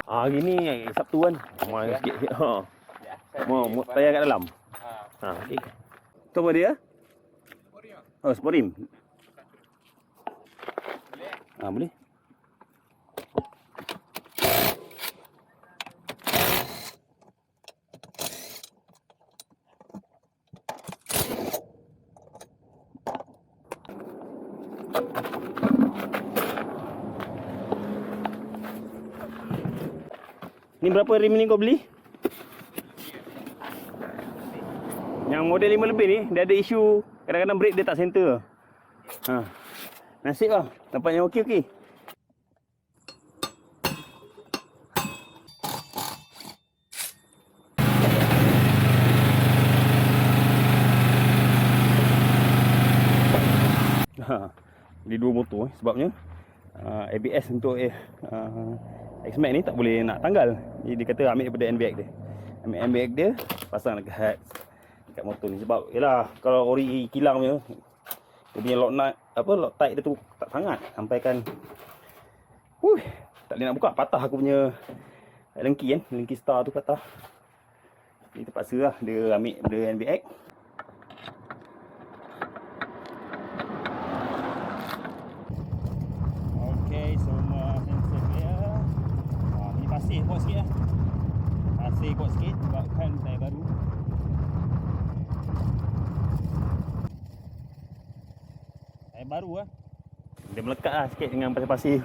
Hari ni Sabtu kan. Mai sikit. Ha. Mau tayar kat dalam. Ha, okey. Tu apa dia? Oh, sporim. Ah, boleh. Ni berapa rim ni kau beli? Yang model 5 lebih ni, dia ada isu kadang-kadang brake dia tak center. Ha. Nasib lah, nampaknya okey-okey. Ha. Jadi dua motor sebabnya ABS untuk X-Max ni tak boleh nak tanggal. Jadi dia kata ambil daripada NBX dia. Ambil NBX dia, pasang dekat motor ni. Sebab yalah, kalau ori kilang punya, dia punya lock nut, lock tight dia tu tak sangat. Sampaikan tak boleh nak buka, patah aku punya lengki kan, lengki star tu patah. Jadi terpaksa lah dia ambil daripada NBX. Okey, semua sensor dia. Ni pasir kuat sikit lah. Pasir kuat sikit sebabkan tayar baru. Tayar baru lah. Dia melekat lah sikit dengan pasir-pasir.